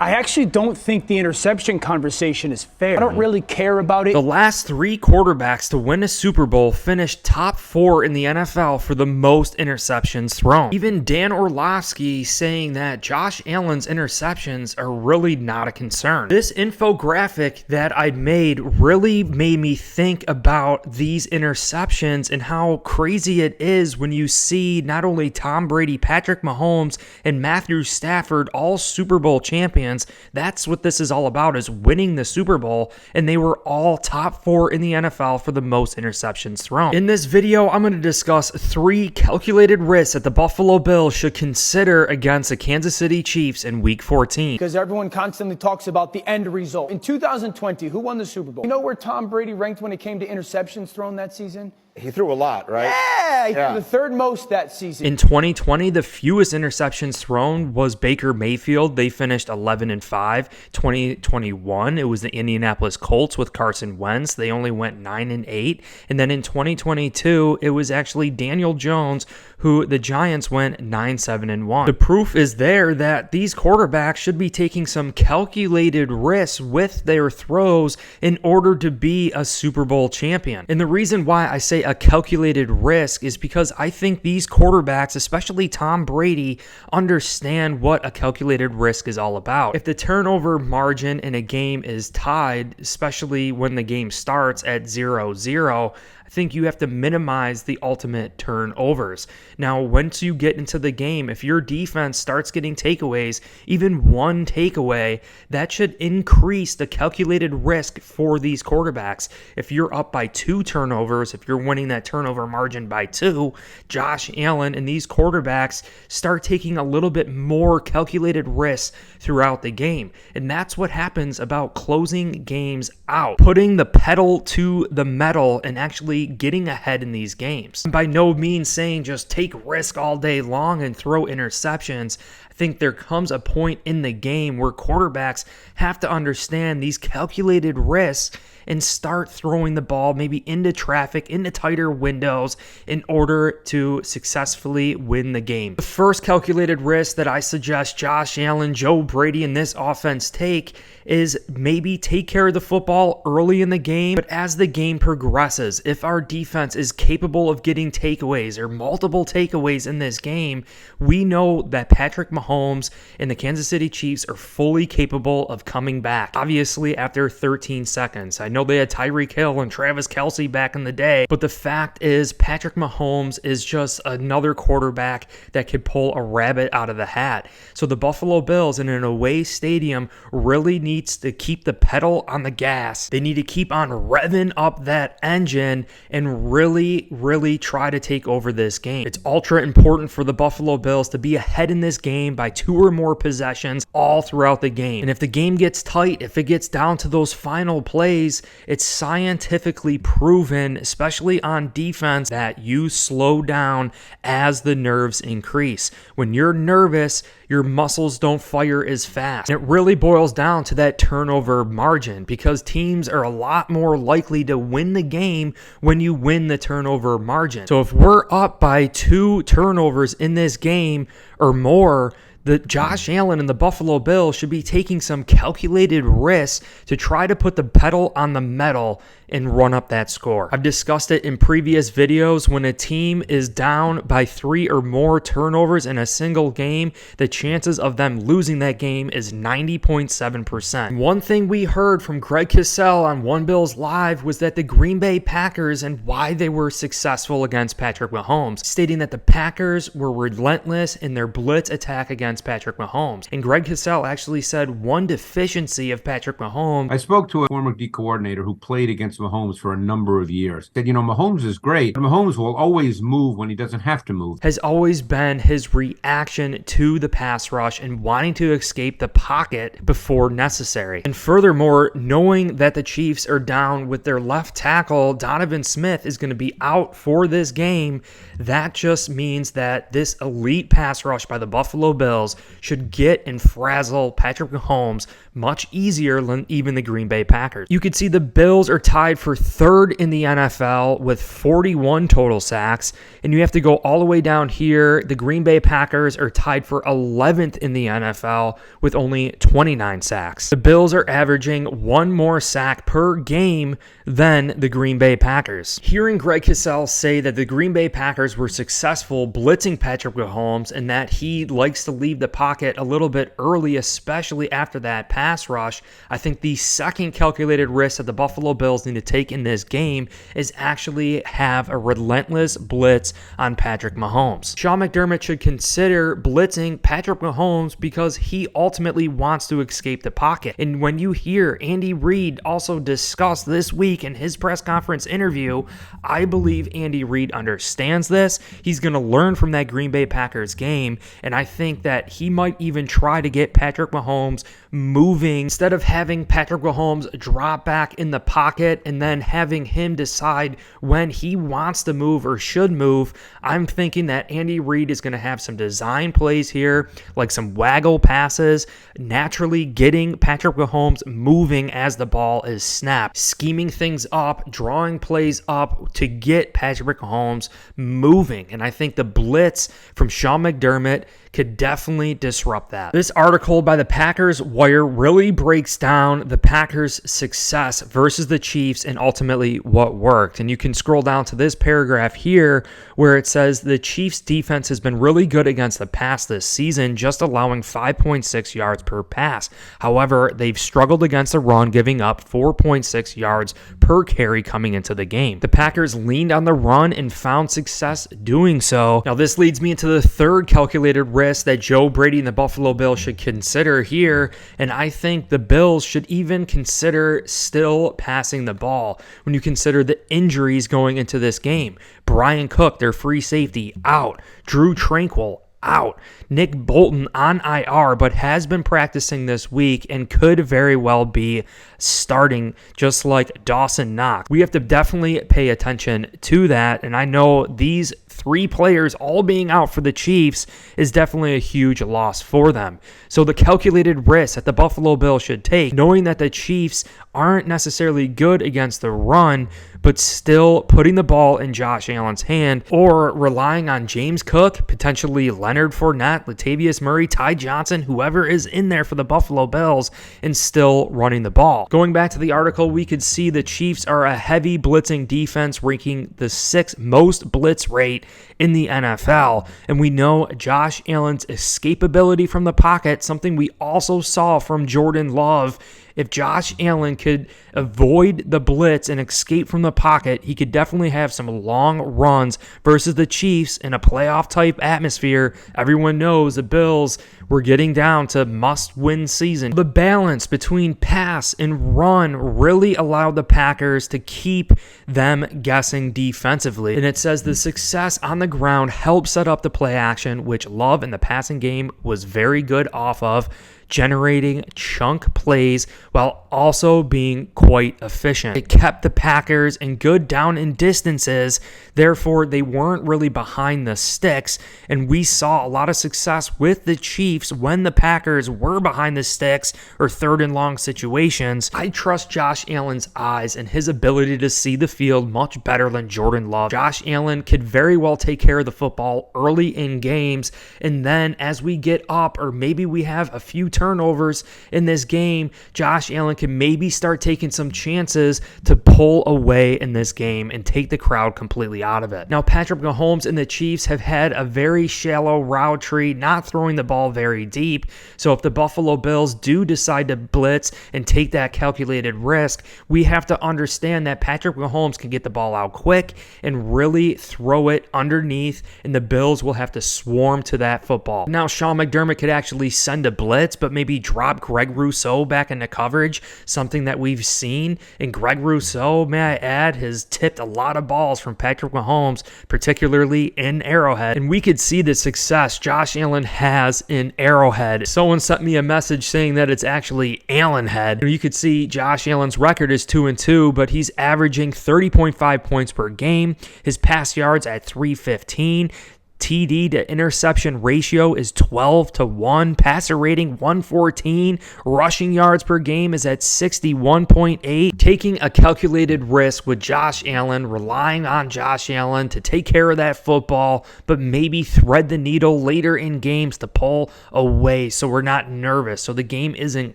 I actually don't think the interception conversation is fair. I don't really care about it. The last three quarterbacks to win a Super Bowl finished top 4 in the NFL for the most interceptions thrown. Even Dan Orlovsky saying that Josh Allen's interceptions are really not a concern. This infographic that I made really made me think about these interceptions and how crazy it is when you see not only Tom Brady, Patrick Mahomes, and Matthew Stafford, all Super Bowl champions. That's what this is all about, is winning the Super Bowl, and they were all top 4 in the NFL for the most interceptions thrown. In this video, I'm going to discuss 3 calculated risks that the Buffalo Bills should consider against the Kansas City Chiefs in Week 14. Because everyone constantly talks about the end result. In 2020, who won the Super Bowl? You know where Tom Brady ranked when it came to interceptions thrown that season? He threw a lot, right? Yeah, he threw the 3rd most that season. In 2020, the fewest interceptions thrown was Baker Mayfield. They finished 11-5. 2021, it was the Indianapolis Colts with Carson Wentz. They only went 9-8. And then in 2022, it was actually Daniel Jones, who the Giants went 9-7-1. The proof is there that these quarterbacks should be taking some calculated risks with their throws in order to be a Super Bowl champion. And the reason why I say a calculated risk is because I think these quarterbacks, especially Tom Brady, understand what a calculated risk is all about. If the turnover margin in a game is tied, especially when the game starts at 0-0, I think you have to minimize the ultimate turnovers. Now, once you get into the game, if your defense starts getting takeaways, even one takeaway, that should increase the calculated risk for these quarterbacks. If you're up by 2 turnovers, if you're winning that turnover margin by 2, Josh Allen and these quarterbacks start taking a little bit more calculated risks throughout the game. And that's what happens about closing games out, putting the pedal to the metal and actually getting ahead in these games. By no means saying just take risk all day long and throw interceptions. I think there comes a point in the game where quarterbacks have to understand these calculated risks and start throwing the ball maybe into traffic, into tighter windows in order to successfully win the game. The first calculated risk that I suggest Josh Allen, Joe Brady, and this offense take is maybe take care of the football early in the game, but as the game progresses, if our defense is capable of getting takeaways or multiple takeaways in this game, we know that Patrick Mahomes and the Kansas City Chiefs are fully capable of coming back. Obviously, after 13 seconds. I know they had Tyreek Hill and Travis Kelce back in the day, but the fact is Patrick Mahomes is just another quarterback that could pull a rabbit out of the hat. So the Buffalo Bills in an away stadium really needs to keep the pedal on the gas. They need to keep on revving up that engine and really try to take over this game. It's ultra important for the Buffalo Bills to be ahead in this game by 2 or more possessions all throughout the game. And if the game gets tight, if it gets down to those final plays, it's scientifically proven, especially on defense, that you slow down as the nerves increase. When you're nervous, your muscles don't fire as fast. And it really boils down to that turnover margin, because teams are a lot more likely to win the game when you win the turnover margin. So if we're up by 2 turnovers in this game or more, the Josh Allen and the Buffalo Bills should be taking some calculated risks to try to put the pedal on the metal and run up that score. I've discussed it in previous videos. When a team is down by 3 or more turnovers in a single game, the chances of them losing that game is 90.7%. One thing we heard from Greg Cosell on One Bills Live was that the Green Bay Packers and why they were successful against Patrick Mahomes, stating that the Packers were relentless in their blitz attack against Patrick Mahomes. And Greg Cosell actually said one deficiency of Patrick Mahomes. I spoke to a former D coordinator who played against Mahomes for a number of years. Said, Mahomes is great, but Mahomes will always move when he doesn't have to move. Has always been his reaction to the pass rush and wanting to escape the pocket before necessary. And furthermore, knowing that the Chiefs are down with their left tackle, Donovan Smith, is going to be out for this game, that just means that this elite pass rush by the Buffalo Bills should get and frazzle Patrick Mahomes much easier than even the Green Bay Packers. You could see the Bills are tied tied for third in the NFL with 41 total sacks. And you have to go all the way down here. The Green Bay Packers are tied for 11th in the NFL with only 29 sacks. The Bills are averaging one more sack per game than the Green Bay Packers. Hearing Greg Cosell say that the Green Bay Packers were successful blitzing Patrick Mahomes and that he likes to leave the pocket a little bit early, especially after that pass rush, I think the second calculated risk that the Buffalo Bills need to take in this game is actually have a relentless blitz on Patrick Mahomes. Sean McDermott should consider blitzing Patrick Mahomes because he ultimately wants to escape the pocket. And when you hear Andy Reid also discuss this week in his press conference interview, I believe Andy Reid understands this. He's going to learn from that Green Bay Packers game, and I think that he might even try to get Patrick Mahomes moving instead of having Patrick Mahomes drop back in the pocket and then having him decide when he wants to move or should move. I'm thinking that Andy Reid is going to have some design plays here, like some waggle passes, naturally getting Patrick Mahomes moving as the ball is snapped, scheming things up, drawing plays up to get Patrick Mahomes moving. And I think the blitz from Sean McDermott could definitely disrupt that. This article by the Packers Wire really breaks down the Packers' success versus the Chiefs and ultimately what worked. And you can scroll down to this paragraph here where it says the Chiefs' defense has been really good against the pass this season, just allowing 5.6 yards per pass. However, they've struggled against the run, giving up 4.6 yards per carry coming into the game. The Packers leaned on the run and found success doing so. Now, this leads me into the third calculated risk that Joe Brady and the Buffalo Bills should consider here, and I think the Bills should even consider still passing the ball when you consider the injuries going into this game. Brian Cook, their free safety, out. Drew Tranquill, out. Nick Bolton on IR, but has been practicing this week and could very well be starting, just like Dawson Knox. We have to definitely pay attention to that, and I know these three players all being out for the Chiefs is definitely a huge loss for them. So the calculated risk that the Buffalo Bills should take, knowing that the Chiefs aren't necessarily good against the run, but still putting the ball in Josh Allen's hand or relying on James Cook, potentially Leonard Fournette, Latavius Murray, Ty Johnson, whoever is in there for the Buffalo Bills, and still running the ball. Going back to the article, we could see the Chiefs are a heavy blitzing defense, ranking the 6th most blitz rate in the NFL. And we know Josh Allen's escapability from the pocket, something we also saw from Jordan Love. If Josh Allen could avoid the blitz and escape from the pocket, he could definitely have some long runs versus the Chiefs in a playoff type atmosphere. Everyone knows the Bills were getting down to must-win season. The balance between pass and run really allowed the Packers to keep them guessing defensively. And it says the success on the ground helped set up the play action, which Love in the passing game was very good off of, generating chunk plays while also being quite efficient. It kept the Packers in good down and distances, therefore they weren't really behind the sticks, and we saw a lot of success with the Chiefs when the Packers were behind the sticks or third and long situations. I trust Josh Allen's eyes and his ability to see the field much better than Jordan Love. Josh Allen could very well take care of the football early in games, and then as we get up or maybe we have a few turnovers in this game, Josh Allen can maybe start taking some chances to pull away in this game and take the crowd completely out of it. Now, Patrick Mahomes and the Chiefs have had a very shallow route tree, not throwing the ball very deep. So if the Buffalo Bills do decide to blitz and take that calculated risk, we have to understand that Patrick Mahomes can get the ball out quick and really throw it underneath, and the Bills will have to swarm to that football. Now, Sean McDermott could actually send a blitz, but maybe drop Greg Rousseau back into coverage, something that we've seen. And Greg Rousseau, may I add, has tipped a lot of balls from Patrick Mahomes, particularly in Arrowhead. And we could see the success Josh Allen has in Arrowhead. Someone sent me a message saying that it's actually Allenhead. You could see Josh Allen's record is 2-2, but he's averaging 30.5 points per game. His pass yards at 315. TD to interception ratio is 12-1. Passer rating 114. Rushing yards per game is at 61.8. Taking a calculated risk with Josh Allen, relying on Josh Allen to take care of that football, but maybe thread the needle later in games to pull away so we're not nervous, so the game isn't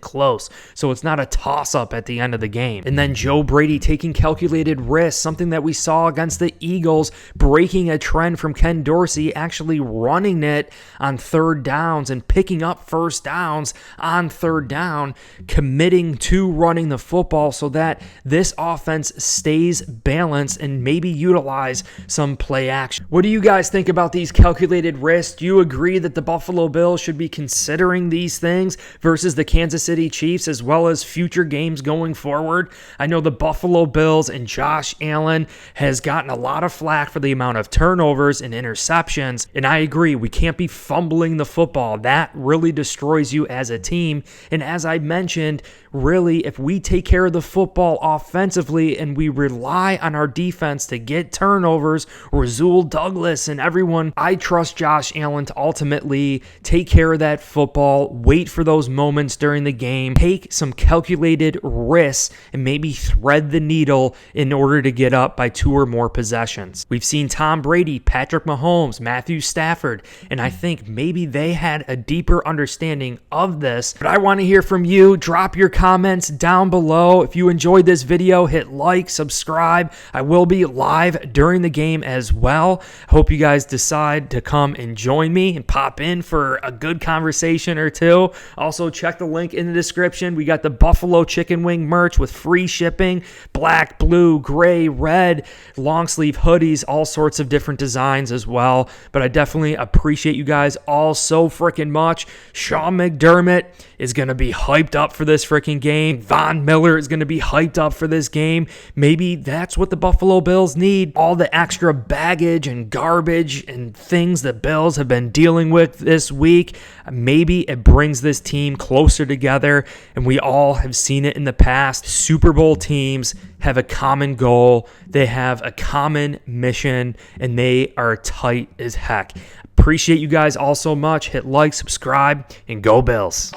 close, so it's not a toss-up at the end of the game. And then Joe Brady taking calculated risks, something that we saw against the Eagles, breaking a trend from Ken Dorsey, actually running it on third downs and picking up first downs on third down, committing to running the football so that this offense stays balanced and maybe utilize some play action. What do you guys think about these calculated risks? Do you agree that the Buffalo Bills should be considering these things versus the Kansas City Chiefs as well as future games going forward? I know the Buffalo Bills and Josh Allen has gotten a lot of flack for the amount of turnovers and interceptions. And I agree, we can't be fumbling the football. That really destroys you as a team. And as I mentioned, really, if we take care of the football offensively and we rely on our defense to get turnovers, Rasul Douglas and everyone, I trust Josh Allen to ultimately take care of that football, wait for those moments during the game, take some calculated risks, and maybe thread the needle in order to get up by 2 or more possessions. We've seen Tom Brady, Patrick Mahomes, Matthew Stafford, and I think maybe they had a deeper understanding of this. But I want to hear from you. Drop your comments down below. If you enjoyed this video, hit like, subscribe. I will be live during the game as well. I hope you guys decide to come and join me and pop in for a good conversation or two. Also, check the link in the description. We got the Buffalo Chicken Wing merch with free shipping, black, blue, gray, red, long sleeve hoodies, all sorts of different designs as well. But I definitely appreciate you guys all so freaking much. Sean McDermott is going to be hyped up for this freaking game. Von Miller is going to be hyped up for this game. Maybe that's what the Buffalo Bills need. All the extra baggage and garbage and things the Bills have been dealing with this week. Maybe it brings this team closer together, and we all have seen it in the past. Super Bowl teams have a common goal. They have a common mission, and they are tight as heck. Appreciate you guys all so much. Hit like, subscribe, and go Bills.